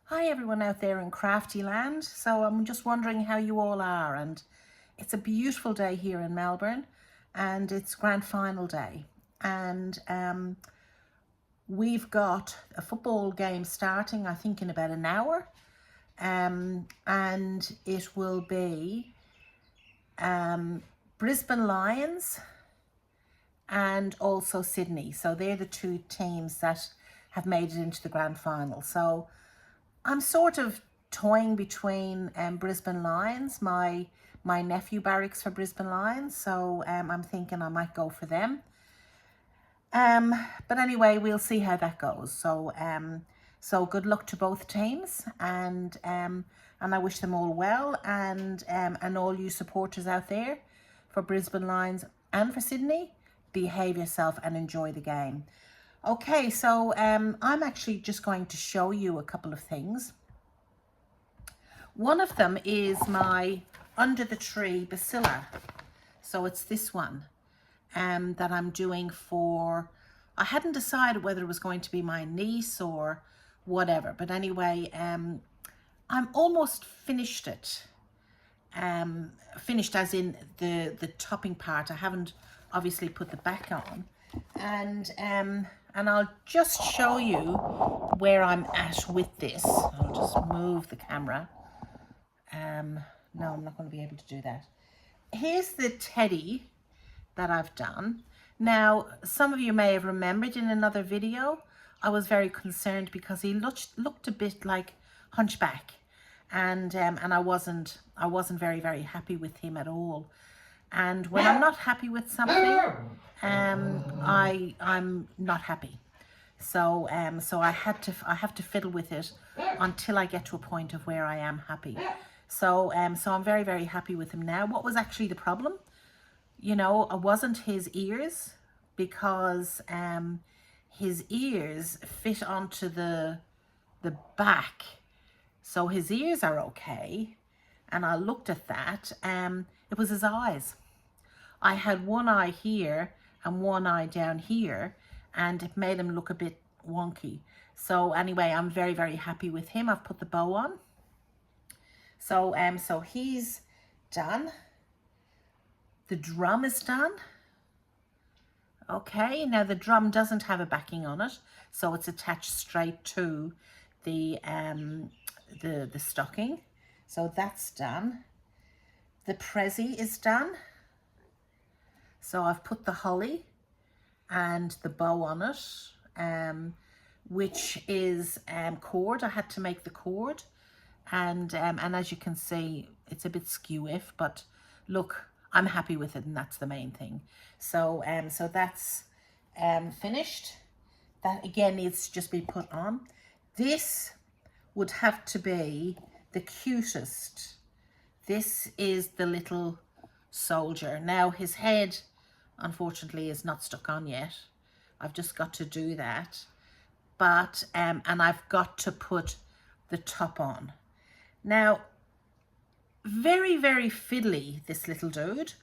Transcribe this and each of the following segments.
Hi everyone out there in crafty land. So I'm just wondering how you all are, and it's a beautiful day here in Melbourne and it's grand final day, and we've got a football game starting I think in about an hour, and it will be Brisbane Lions and also Sydney. So they're the two teams that have made it into the grand final. So I'm sort of toying between Brisbane Lions. My nephew barracks for Brisbane Lions, so I'm thinking I might go for them. But anyway, we'll see how that goes. So good luck to both teams, and I wish them all well, and all you supporters out there for Brisbane Lions and for Sydney, behave yourself and enjoy the game. Okay, so I'm actually just going to show you a couple of things. One of them is my under the tree Bucilla. So it's this one that I'm doing for, I hadn't decided whether it was going to be my niece or whatever, but anyway, I'm almost finished it. Finished as in the topping part. I haven't obviously put the back on, and I'll just show you where I'm at with this. I'll just move the camera. No, I'm not going to be able to do that. Here's the teddy that I've done. Now, some of you may have remembered in another video, I was very concerned because he looked a bit like Hunchback, and I wasn't very happy with him at all. And when I'm not happy with something, I'm not happy. So I have to fiddle with it until I get to a point of where I am happy. So I'm very happy with him now. What was actually the problem? You know, it wasn't his ears, because his ears fit onto the back. So his ears are okay. And I looked at that. It was his eyes. I had one eye here and one eye down here, and it made him look a bit wonky. So anyway, I'm very happy with him. I've put the bow on. So so he's done. The drum is done. Okay, now the drum doesn't have a backing on it, so it's attached straight to the stocking. So that's done. The prezi is done. So I've put the holly and the bow on it, which is cord. I had to make the cord, and as you can see, it's a bit skew-iff, but look, I'm happy with it, and that's the main thing. So so that's finished. That again needs to just be put on. This would have to be the cutest. This is the little soldier. Now his head, unfortunately, is not stuck on yet. I've just got to do that. But, and I've got to put the top on. Now, very fiddly, this little dude.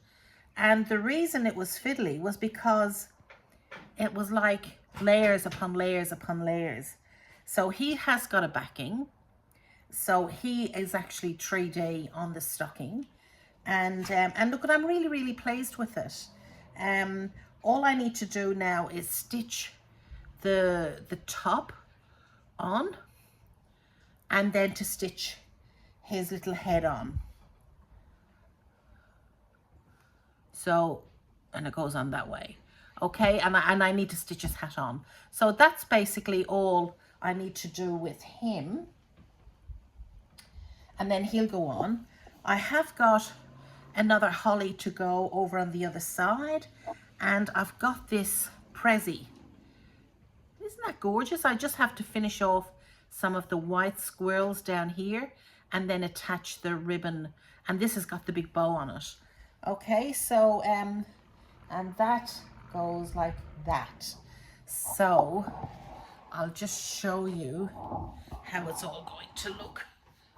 And the reason it was fiddly was because it was like layers upon layers upon layers. So he has got a backing. So he is actually 3D on the stocking. And look, I'm really pleased with it. All I need to do now is stitch the top on, and then to stitch his little head on. So, and it goes on that way. Okay, and I need to stitch his hat on. So that's basically all I need to do with him. And then he'll go on. I have got another holly to go over on the other side, and I've got this prezi. Isn't that gorgeous? I just have to finish off some of the white squirrels down here and then attach the ribbon, and this has got the big bow on it. Okay, so and that goes like that. So I'll just show you how it's all going to look.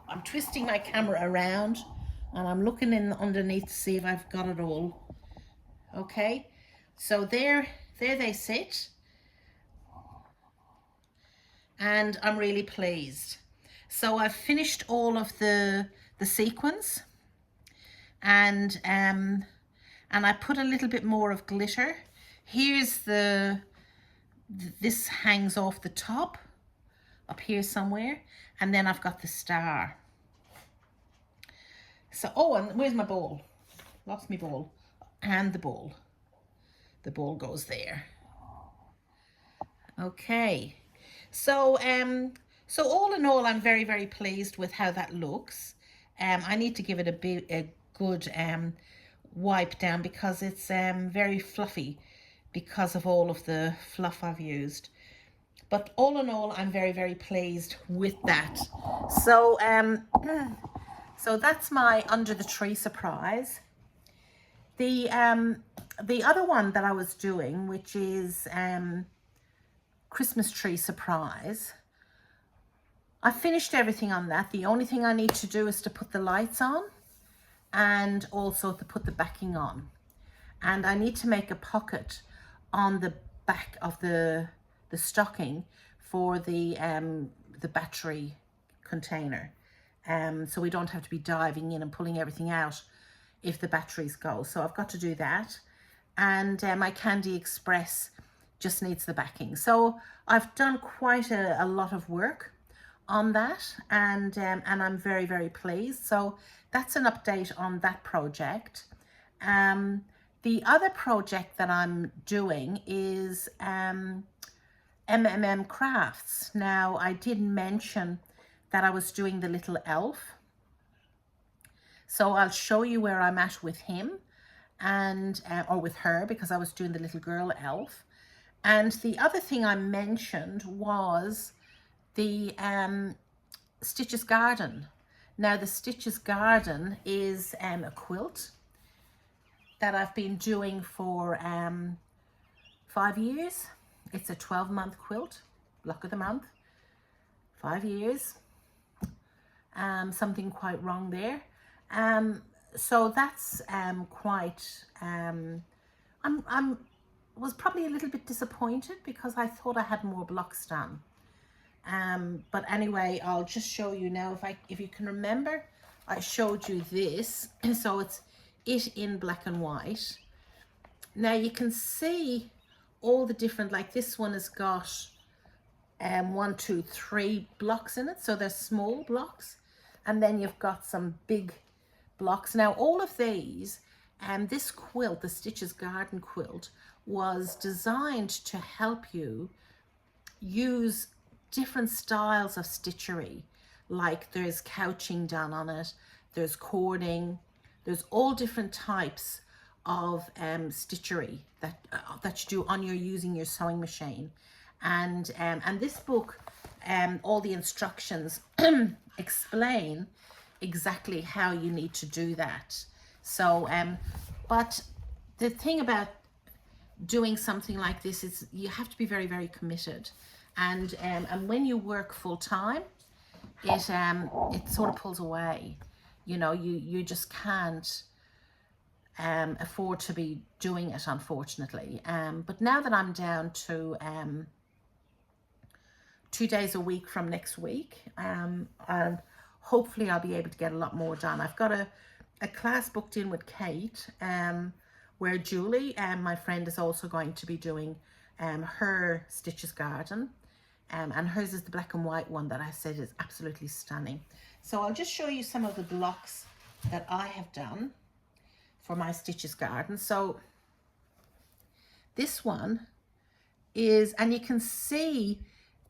I'm twisting my camera around and I'm looking in underneath to see if I've got it all. Okay, so there they sit, and I'm really pleased. So I've finished all of the sequins, and I put a little bit more of glitter. Here's this hangs off the top up here somewhere, and then I've got the star. So, oh, and where's my ball? Lost my ball. And the ball. The ball goes there. Okay. So, so all in all, I'm very, very pleased with how that looks. I need to give it a good wipe down because it's very fluffy because of all of the fluff I've used. But all in all, I'm very, very pleased with that. So, so that's my under the tree surprise. The other one that I was doing, which is Christmas tree surprise, I finished everything on that. The only thing I need to do is to put the lights on and also to put the backing on. And I need to make a pocket on the back of the stocking for the battery container. So we don't have to be diving in and pulling everything out if the batteries go. So I've got to do that. And my Candy Express just needs the backing. So I've done quite a lot of work on that, and I'm very, very pleased. So that's an update on that project. The other project that I'm doing is MMMCrafts. Now, I did mention that I was doing the little elf. So I'll show you where I'm at with him, and or with her, because I was doing the little girl elf. And the other thing I mentioned was the Stitches Garden. Now, the Stitches Garden is a quilt that I've been doing for 5 years. It's a 12-month quilt, luck of the month, 5 years. Something quite wrong there. So that's quite, was probably a little bit disappointed because I thought I had more blocks done. But anyway, I'll just show you now. If you can remember, I showed you this. So it's it in black and white. Now you can see all the different, like this one has got 1, 2, 3 blocks in it. So they're small blocks. And then you've got some big blocks. Now all of these, this quilt, the Stitches Garden Quilt, was designed to help you use different styles of stitchery. Like there's couching done on it, there's cording, there's all different types of stitchery that you do on using your sewing machine. And this book, all the instructions explain exactly how you need to do that. So but the thing about doing something like this is you have to be very, very committed, and when you work full-time, it sort of pulls away. You know, you just can't afford to be doing it, unfortunately. But now that I'm down to 2 days a week from next week, and hopefully I'll be able to get a lot more done. I've got a class booked in with Kate, where Julie, my friend, is also going to be doing her Stitches Garden. And hers is the black and white one that I said is absolutely stunning. So I'll just show you some of the blocks that I have done for my Stitches Garden. So this one is, and you can see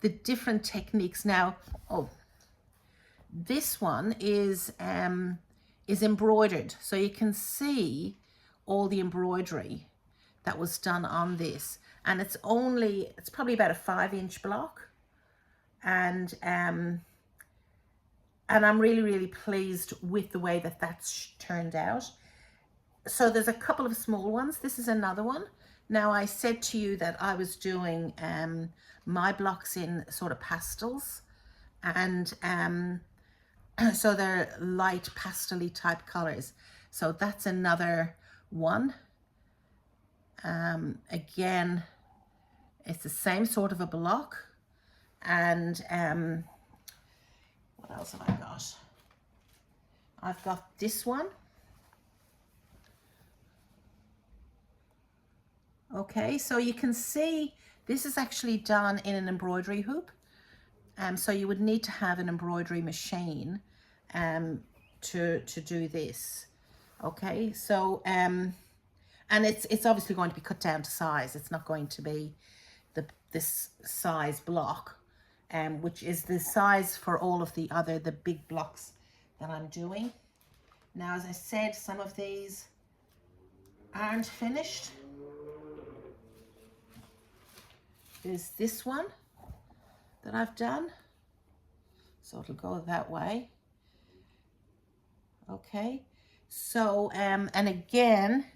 the different techniques now. Oh, this one is embroidered, so you can see all the embroidery that was done on this, and it's probably about a 5-inch block, and I'm really, really pleased with the way that that's turned out. So there's a couple of small ones. This is another one. Now, I said to you that I was doing my blocks in sort of pastels, and so they're light pastel-y type colors. So that's another one. Again, it's the same sort of a block, and what else have I got? I've got this one. Okay, so you can see this is actually done in an embroidery hoop. So you would need to have an embroidery machine to do this. Okay, so and it's obviously going to be cut down to size. It's not going to be this size block, which is the size for all of the big blocks that I'm doing. Now, as I said, some of these aren't finished. There's this one that I've done, so it'll go that way. Okay, so and again,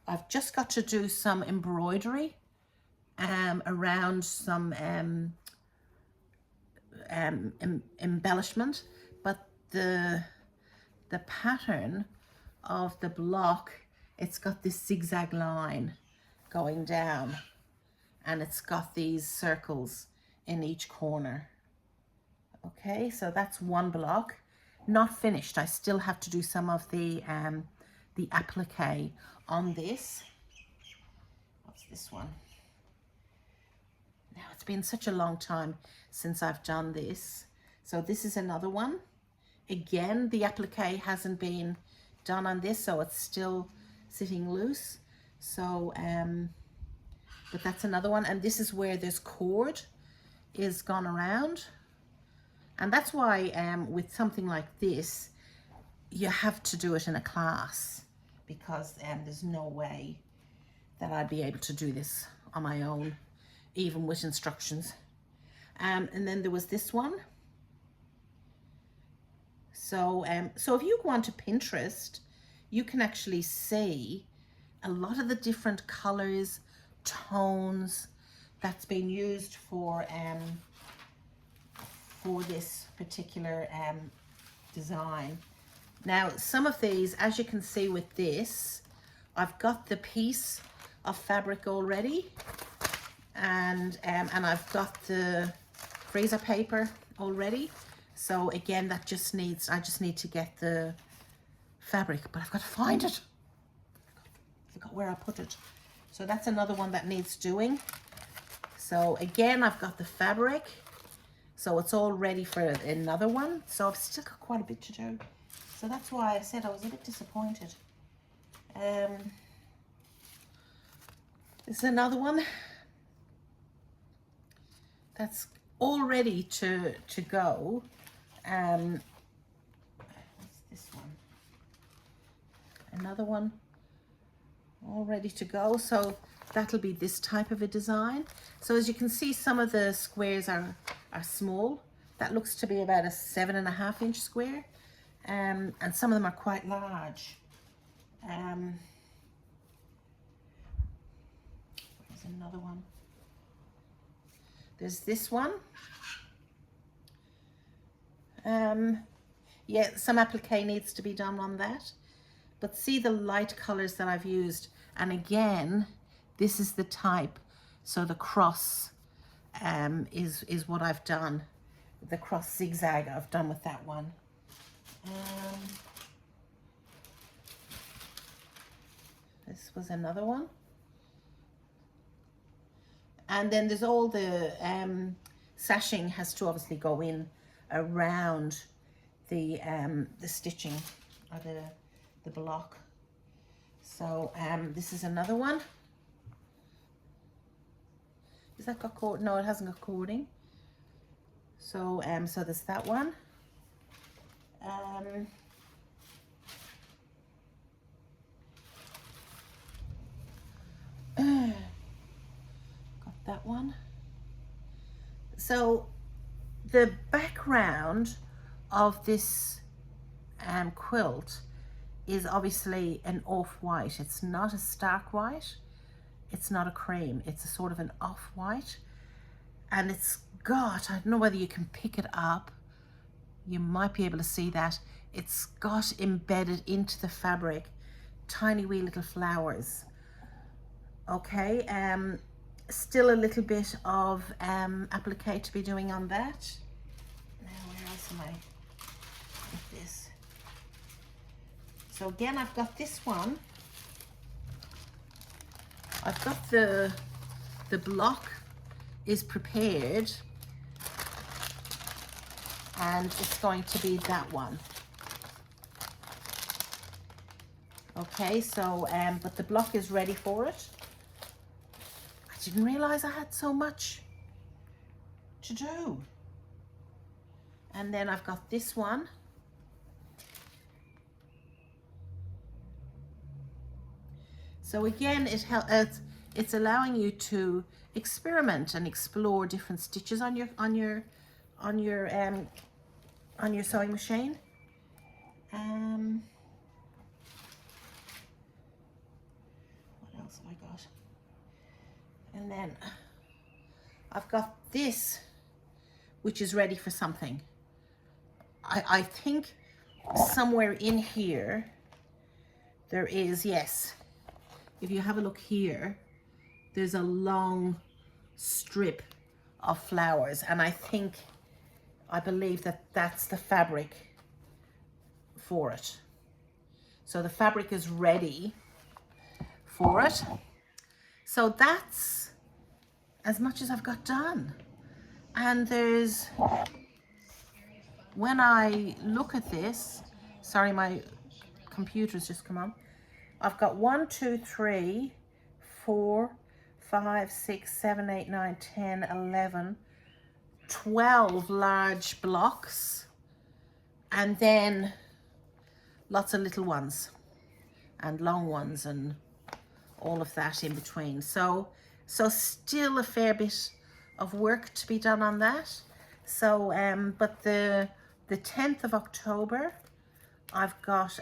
I've just got to do some embroidery around some embellishment, but the pattern of the block, it's got this zigzag line going down, and it's got these circles in each corner. Okay, so that's one block, not finished. I still have to do some of the applique on this. What's this one? Now, it's been such a long time since I've done this. So this is another one. Again, the applique hasn't been done on this, so it's still sitting loose. So, but that's another one. And this is where this cord is gone around. And that's why with something like this, you have to do it in a class, because there's no way that I'd be able to do this on my own, even with instructions. And then there was this one. So, so if you go onto Pinterest, you can actually see a lot of the different colors, tones that's been used for this particular design. Now, some of these, as you can see with this, I've got the piece of fabric already, and I've got the freezer paper already. So again, that just needs, I just need to get the fabric, but I've got to find it. I forgot where I put it. So that's another one that needs doing. So again, I've got the fabric, so it's all ready for another one. So I've still got quite a bit to do. So that's why I said I was a bit disappointed. This is another one that's all ready to go. What's this one? Another one all ready to go. So that'll be this type of a design. So as you can see, some of the squares are small. That looks to be about a 7.5 inch square. And some of them are quite large. There's another one. There's this one. Yeah, some applique needs to be done on that. But see the light colors that I've used. And again, this is the type. So the cross is what I've done. The cross zigzag I've done with that one. This was another one. And then there's all the sashing has to obviously go in around the stitching or the block. So this is another one. Has that got cord? No, it hasn't got cording. So so there's that one. Got that one. So the background of this quilt is obviously an off-white. It's not a stark white. It's not a cream. It's a sort of an off-white. And it's got, I don't know whether you can pick it up. You might be able to see that. It's got embedded into the fabric tiny wee little flowers. Okay, still a little bit of applique to be doing on that. Now, where else am I? So again, I've got this one. I've got the block is prepared, and it's going to be that one. Okay, so but the block is ready for it. I didn't realize I had so much to do. And then I've got this one. So again, it's allowing you to experiment and explore different stitches on your sewing machine. What else have I got? And then I've got this, which is ready for something. I think somewhere in here there is, yes. If you have a look here, there's a long strip of flowers, and I believe that that's the fabric for it. So the fabric is ready for it. So that's as much as I've got done. And there's, when I look at this, sorry, my computer's just come on. I've got 1, 2, 3, 4, 5, 6, 7, 8, 9, 10, 11, 12 large blocks, and then lots of little ones and long ones and all of that in between. So still a fair bit of work to be done on that. So but the 10th of October, I've got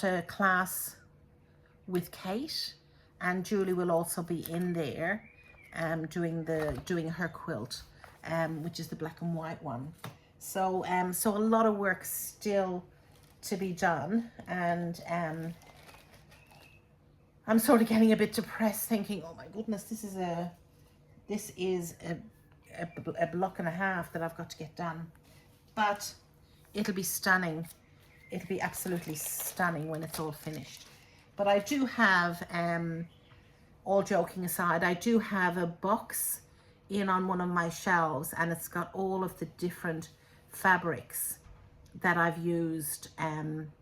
a class with Kate, and Julie will also be in there doing her quilt, which is the black and white one. So so a lot of work still to be done, and I'm sort of getting a bit depressed, thinking, oh my goodness, this is a block and a half that I've got to get done. But it'll be stunning. It'll be absolutely stunning when it's all finished. But I do have, all joking aside, I do have a box in on one of my shelves, and it's got all of the different fabrics that I've used in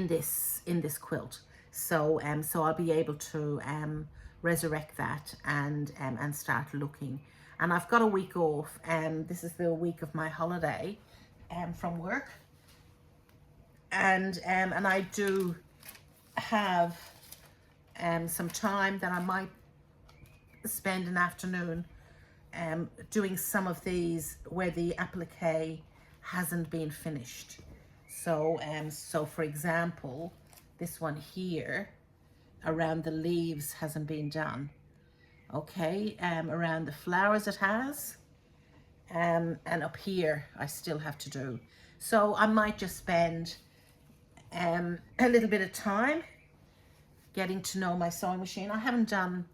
this quilt. So so I'll be able to resurrect that and start looking. And I've got a week off, and this is the week of my holiday from work. And I do have some time that I might spend an afternoon doing some of these where the applique hasn't been finished. So so for example, this one here around the leaves hasn't been done. Okay, around the flowers it has, and up here I still have to do. So I might just spend a little bit of time getting to know my sewing machine. I haven't done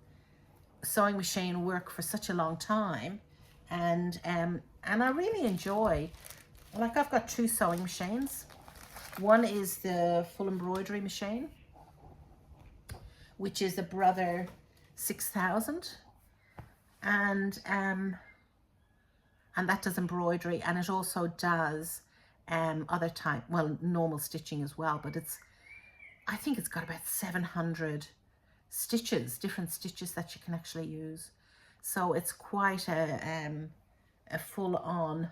sewing machine work for such a long time, and I really enjoy, like, I've got 2 sewing machines. One is the full embroidery machine, which is a Brother 6000, and that does embroidery, and it also does other type, well, normal stitching as well, but I think it's got about 700 stitches, different stitches that you can actually use. So it's quite a full-on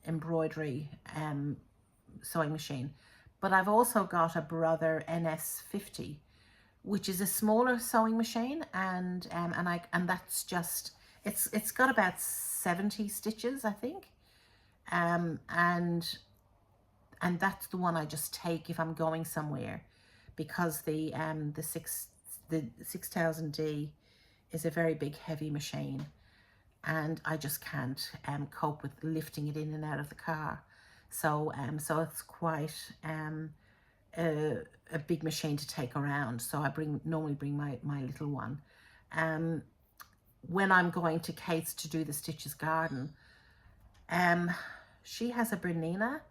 embroidery sewing machine. But I've also got a Brother NS50, which is a smaller sewing machine, and that's just, it's got about 70 stitches, I think, and that's the one I just take if I'm going somewhere, because the 6000D is a very big, heavy machine, and I just can't cope with lifting it in and out of the car. So so it's quite a big machine to take around. So I normally bring my little one. When I'm going to Kate's to do the Stitches Garden, she has a Bernina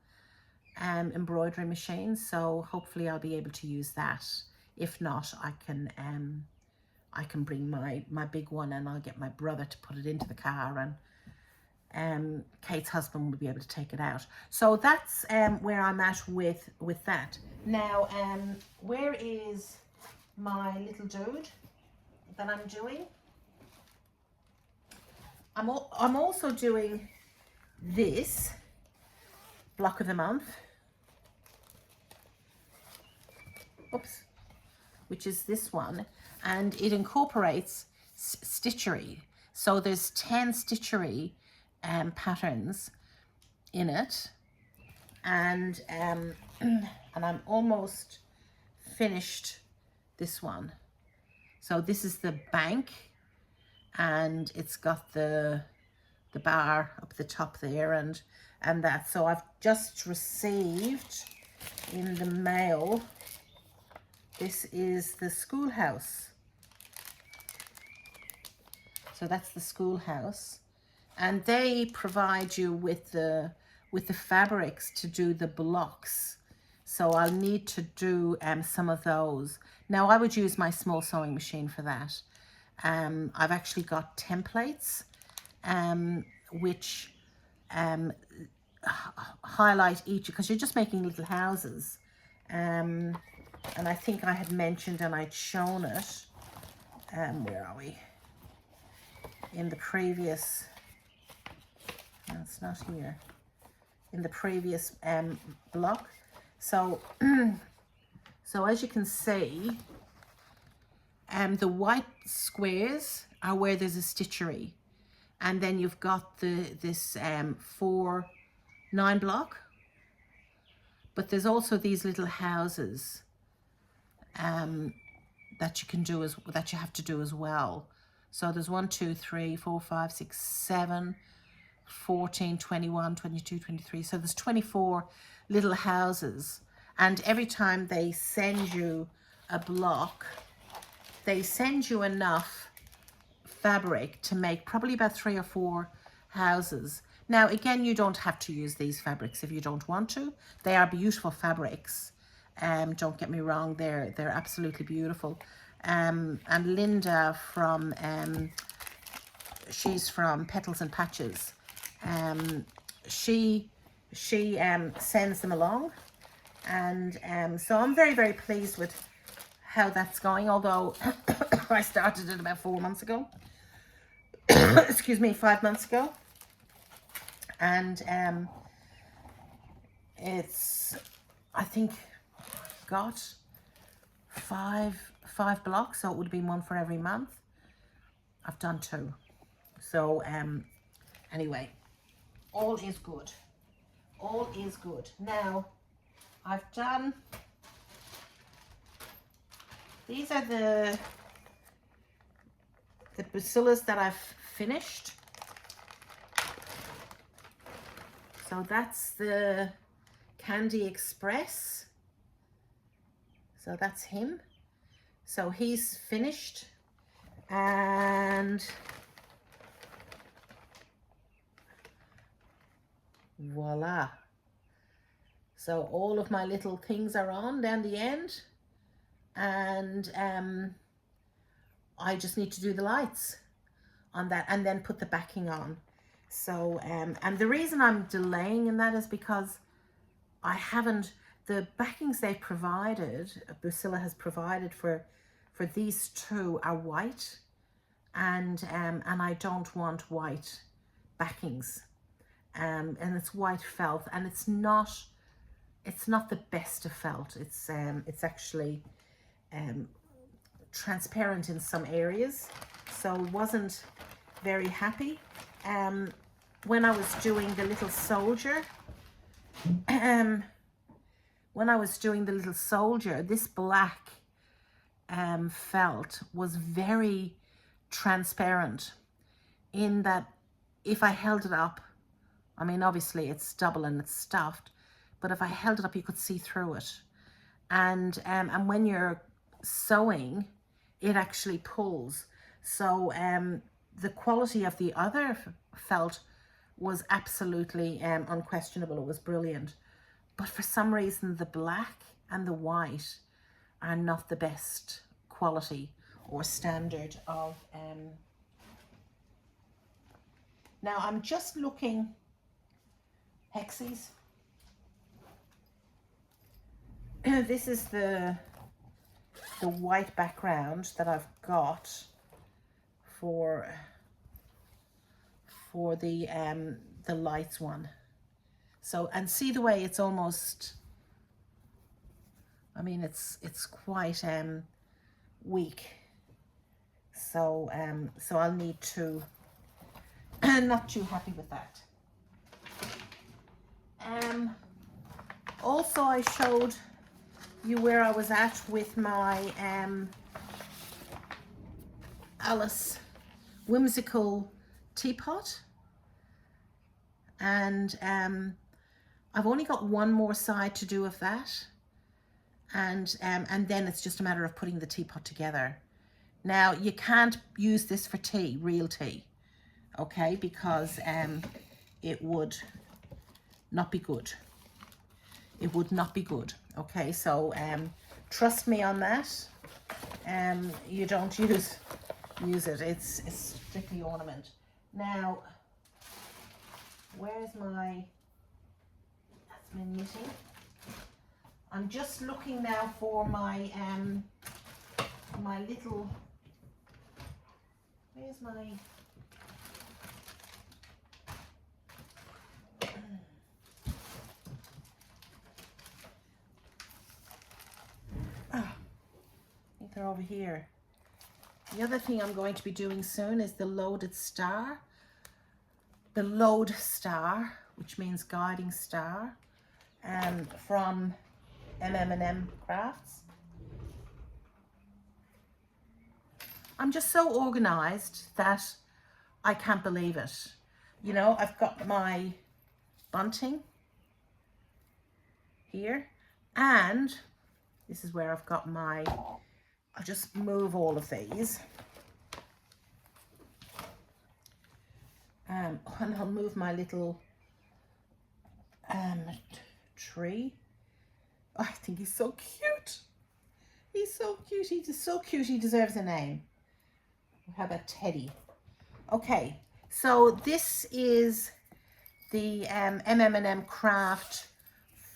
embroidery machine, so hopefully I'll be able to use that. If not, I can bring my big one, and I'll get my brother to put it into the car, and Kate's husband will be able to take it out. So that's where I'm at with that. Now, where is my little dude that I'm doing? I'm also doing this block of the month. Oops. Which is this one, and it incorporates stitchery. So there's 10 stitchery patterns in it, and I'm almost finished this one. So this is the bank, and it's got the bar up the top there, and that. So I've just received in the mail, this is the schoolhouse. So that's the schoolhouse, and they provide you with the fabrics to do the blocks. So I'll need to do some of those. Now I would use my small sewing machine for that. I've actually got templates which highlight each, because you're just making little houses. And I think I had mentioned and I'd shown it. Where are we? In the previous, no, it's not here. In the previous block. So, so as you can see, the white squares are where there's a stitchery, and then you've got this 4/9 block. But there's also these little houses that you can do that you have to do as well. So there's 1, 2, 3, 4, 5, 6, 7, 14, 21, 22, 23. So there's 24 little houses, and every time they send you a block, they send you enough fabric to make probably about 3 or 4 houses. Now, again, you don't have to use these fabrics if you don't want to. They are beautiful fabrics. Don't get me wrong, they're absolutely beautiful. And Linda from, she's from Petals and Patches. She sends them along. And so I'm very, very pleased with how that's going, although I started it about 4 months ago. Excuse me, 5 months ago. And it's, I think, got five blocks, so it would have been one for every month. I've done 2. So anyway, all is good. All is good. Now, I've done, these are the Bucillas that I've finished. So that's the Candy Express. So that's him. So he's finished. And voila. So all of my little things are on down the end. And I just need to do the lights on that and then put the backing on. So, and the reason I'm delaying in that is because I haven't, the backings they provided, Bucilla has provided for these 2 are white, and I don't want white backings, and it's white felt, and it's not the best of felt. It's actually transparent in some areas, so wasn't very happy. When I was doing the little soldier, this black felt was very transparent, in that if I held it up, I mean, obviously it's double and it's stuffed, but if I held it up, you could see through it. And when you're sewing, it actually pulls. So the quality of the other felt was absolutely unquestionable. It was brilliant. But for some reason, the black and the white are not the best quality or standard of... Now, I'm just looking... Hexies. This is the white background that I've got for the lights one. So, and see the way it's almost, I mean, it's quite weak. So so I'll need to not too happy with that. Also, I showed you where I was at with my Alice whimsical teapot, and I've only got one more side to do of that, and then it's just a matter of putting the teapot together. Now, you can't use this for tea, real tea, okay, because it would not be good. It would not be good. Okay, so trust me on that. You don't use it. It's strictly ornament. Now, where's my... That's my knitting. I'm just looking now for my my little... Where's my... They're over here. The other thing I'm going to be doing soon is the loaded star. The load star, which means guiding star, from MMMCrafts. I'm just so organized that I can't believe it. You know, I've got my bunting here, and this is where I've got my... I'll just move all of these. And I'll move my little tree. Oh, I think he's so cute. He's so cute. He's so cute. He deserves a name. How about Teddy? Okay, so this is the MMMCraft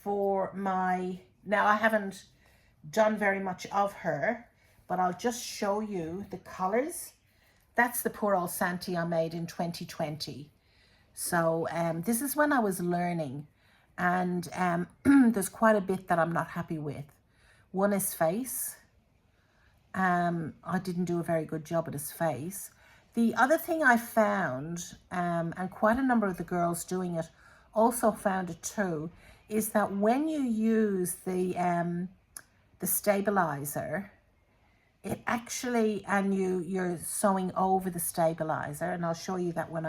for my... Now, I haven't done very much of her, but I'll just show you the colors. That's the poor old Santi I made in 2020. So this is when I was learning, and there's quite a bit that I'm not happy with. One is face. I didn't do a very good job at his face. The other thing I found, and quite a number of the girls doing it also found it too, is that when you use the stabilizer, it actually, and you're sewing over the stabilizer, and I'll show you that when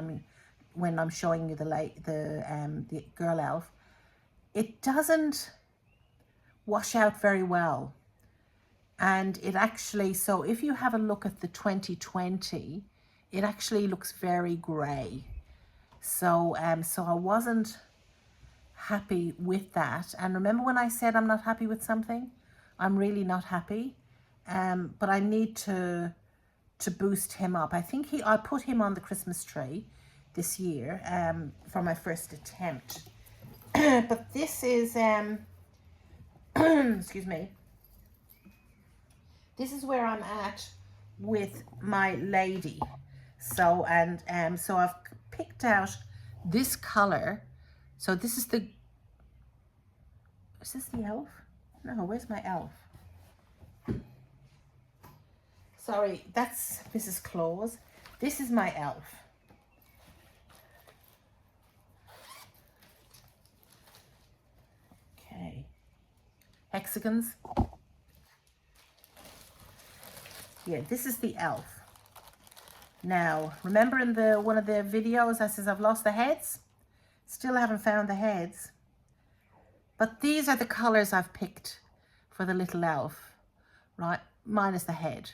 I'm showing you the girl elf, it doesn't wash out very well. And it actually, so if you have a look at the 2020, it actually looks very grey. So so I wasn't happy with that. And remember when I said I'm not happy with something? I'm really not happy. But I need to boost him up. I think I put him on the Christmas tree this year for my first attempt. But this is excuse me. This is where I'm at with my lady. So so I've picked out this color. So this is the... Is this the elf? No, where's my elf? Sorry, that's Mrs. Claus. This is my elf. Okay. Hexagons. Yeah, this is the elf. Now, remember in one of the videos I says I've lost the heads? Still haven't found the heads. But these are the colors I've picked for the little elf, right? Minus the head.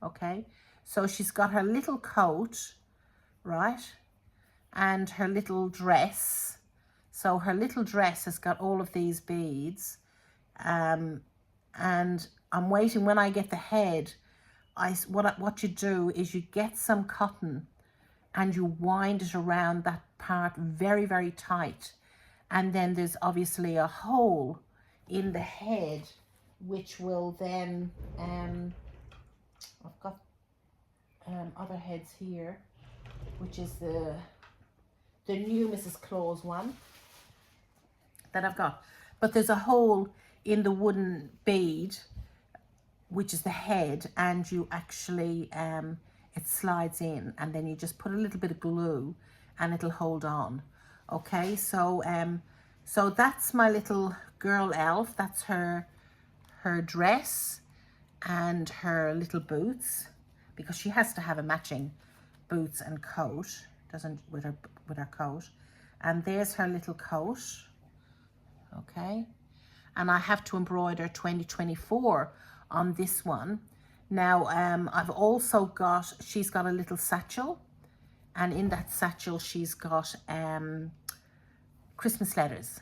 Okay, so she's got her little coat, right? and her little dress. So her little dress has got all of these beads, and I'm waiting. When I get the head, what you do is you get some cotton and you wind it around that part very, very tight, and then there's obviously a hole in the head, which will then I've got other heads here, which is the new Mrs. Claus one that I've got. But there's a hole in the wooden bead, which is the head, and you actually, it slides in, and then you just put a little bit of glue and it'll hold on. Okay, so so that's my little girl elf. That's her dress and her little boots, because she has to have a matching boots and coat, doesn't with her coat. And there's her little coat. Okay, and I have to embroider 2024 on this one. Now I've also got, she's got a little satchel, and in that satchel she's got Christmas letters.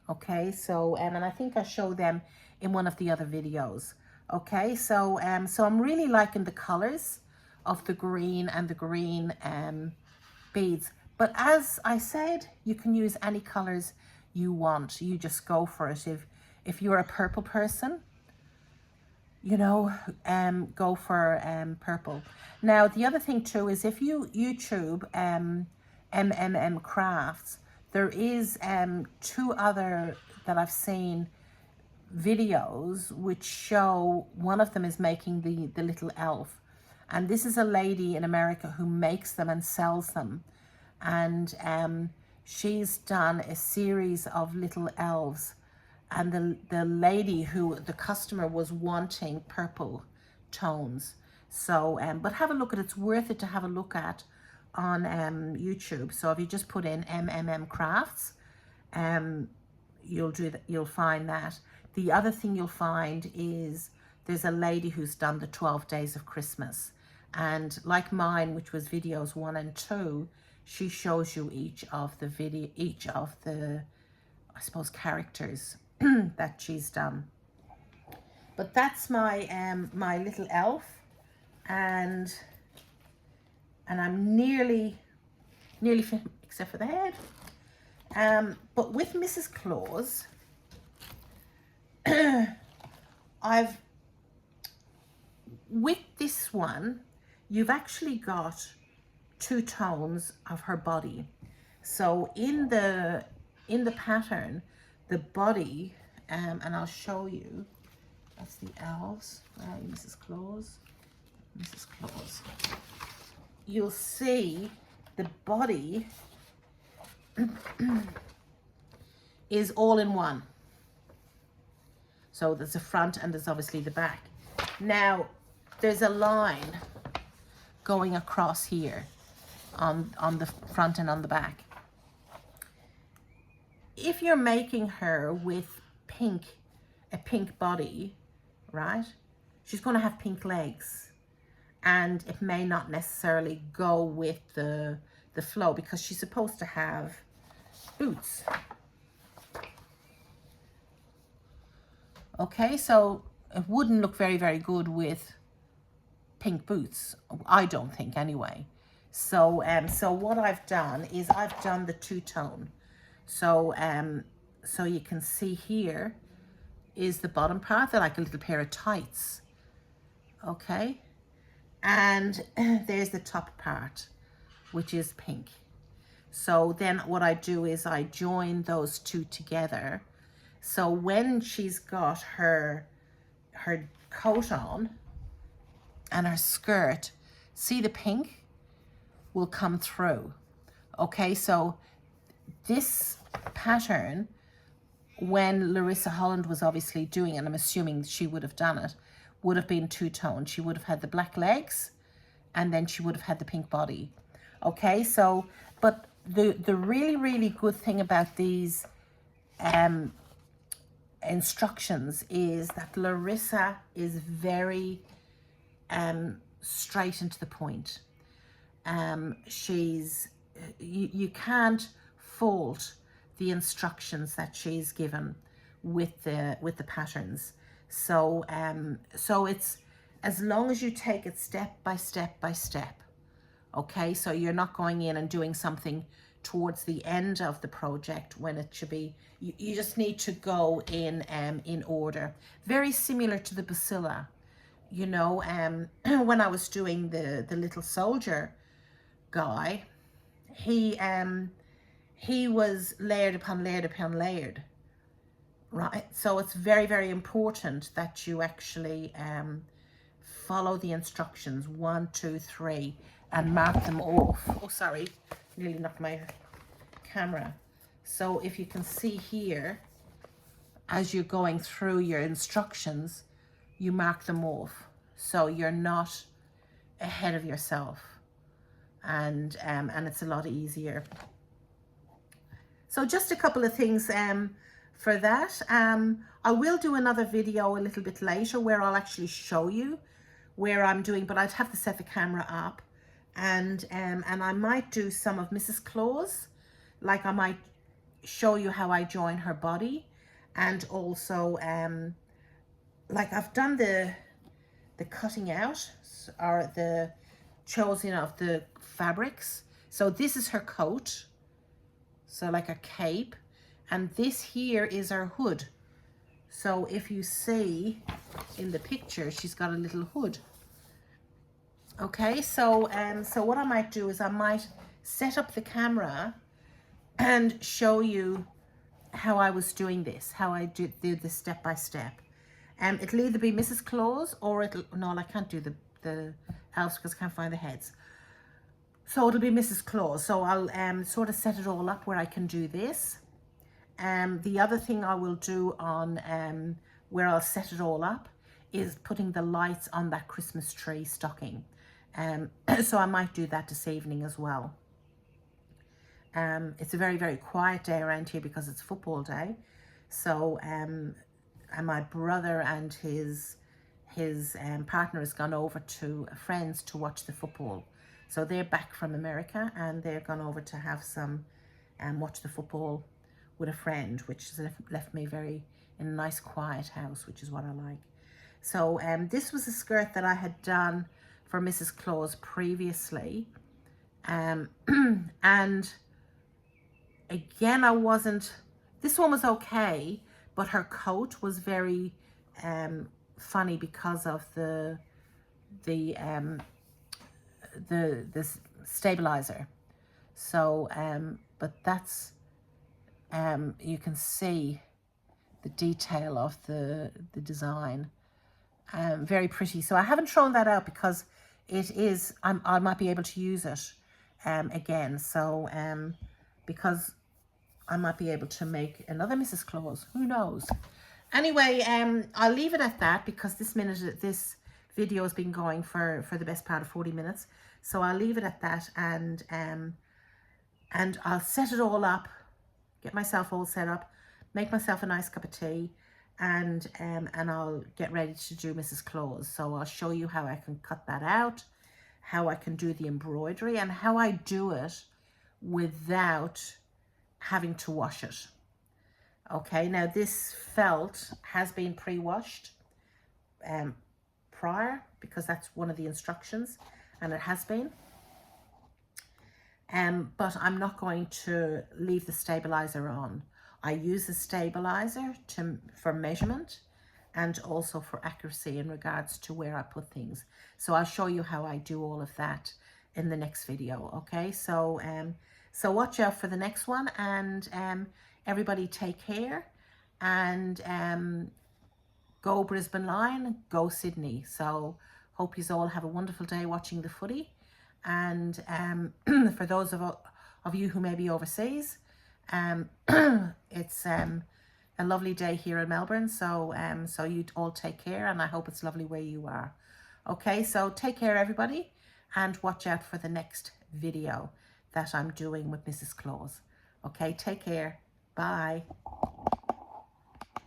Okay, so and I think I showed them in one of the other videos. Okay, so so I'm really liking the colors of the green and the green beads. But as I said, you can use any colors you want. You just go for it. If you're a purple person, you know, go for purple. Now the other thing too is, if you YouTube MMMCrafts, there is 2 other that I've seen videos which show, one of them is making the little elf, and this is a lady in America who makes them and sells them, and she's done a series of little elves, and the lady who the customer was wanting purple tones. So but have a look at it. It's worth it to have a look at on YouTube. So if you just put in MMMCrafts, you'll find that. The other thing you'll find is there's a lady who's done the 12 days of Christmas, and like mine, which was videos 1 and 2, she shows you each of the I suppose characters that she's done. But that's my my little elf, and I'm nearly finished, except for the head. But with Mrs. Claus, with this one, you've actually got 2 tones of her body. So in the pattern, the body, and I'll show you, that's the elves, right? Mrs. Claus. You'll see the body is all in one. So there's a front and there's obviously the back. Now there's a line going across here on the front and on the back. If you're making her with a pink body, right, she's going to have pink legs, and it may not necessarily go with the flow, because she's supposed to have boots. Okay, so it wouldn't look very, very good with pink boots, I don't think, anyway. So so what I've done is I've done the 2-tone. So so you can see here is the bottom part. They're like a little pair of tights. Okay, and there's the top part, which is pink. So then what I do is I join those 2 together. So when she's got her coat on and her skirt, see the pink will come through. Okay, so this pattern, when Larissa Holland was obviously doing it, and I'm assuming she would have done it, would have been 2-tone. She would have had the black legs, and then she would have had the pink body. Okay, so, but the really, really good thing about these instructions is that Larissa is very straight and to the point. She's, you can't fault the instructions that she's given with the patterns. So so it's, as long as you take it step by step by step, okay? So you're not going in and doing something towards the end of the project when it should be, you just need to go in order. Very similar to the Bucilla, you know. When I was doing the little soldier guy, he was layered upon layered upon layered, right? So it's very, very important that you actually follow the instructions 1, 2, 3 and mark them off. Oh, sorry, nearly knocked my camera. So if you can see here, as you're going through your instructions, you mark them off, so you're not ahead of yourself, and it's a lot easier. So just a couple of things for that. I will do another video a little bit later where I'll actually show you where I'm doing, but I'd have to set the camera up, and I might do some of Mrs. Claus, like I might show you how I join her body, and also like I've done the cutting out or the choosing of the fabrics. So this is her coat, so like a cape, and this here is her hood. So if you see in the picture, she's got a little hood. Okay, so so what I might do is I might set up the camera and show you how I was doing this, how I do this step by step. It'll either be Mrs. Claus or it'll, no, I can't do the elves because I can't find the heads. So it'll be Mrs. Claus. So I'll sort of set it all up where I can do this. The other thing I will do on where I'll set it all up is putting the lights on that Christmas tree stocking. So I might do that this evening as well. It's a very, very quiet day around here because it's football day. So and my brother and his partner has gone over to a friend's to watch the football. So they're back from America and they're gone over to have some watch the football with a friend, which has left me very in a nice quiet house, which is what I like. So this was a skirt that I had done for Mrs. Claus previously, and again, I wasn't, this one was okay, but her coat was very funny because of the stabilizer. So but that's you can see the detail of the design, very pretty. So I haven't thrown that out because it is, I might be able to use it again. So because I might be able to make another Mrs. Claus, who knows. Anyway, I'll leave it at that because this video has been going for the best part of 40 minutes. So I'll leave it at that, and I'll set it all up, get myself all set up, make myself a nice cup of tea, and I'll get ready to do Mrs. Claus. So I'll show you how I can cut that out, how I can do the embroidery, and how I do it without having to wash it. Okay, now this felt has been pre-washed prior because that's one of the instructions, and it has been. But I'm not going to leave the stabilizer on. I use the stabilizer for measurement and also for accuracy in regards to where I put things. So I'll show you how I do all of that in the next video. Okay, so so watch out for the next one, and everybody take care, and go Brisbane Lion, go Sydney. So hope you all have a wonderful day watching the footy, and for those of you who may be overseas, it's a lovely day here in Melbourne. So so you all take care, and I hope it's lovely where you are. Okay, so take care everybody, and watch out for the next video that I'm doing with Mrs. Claus. Okay, take care. Bye.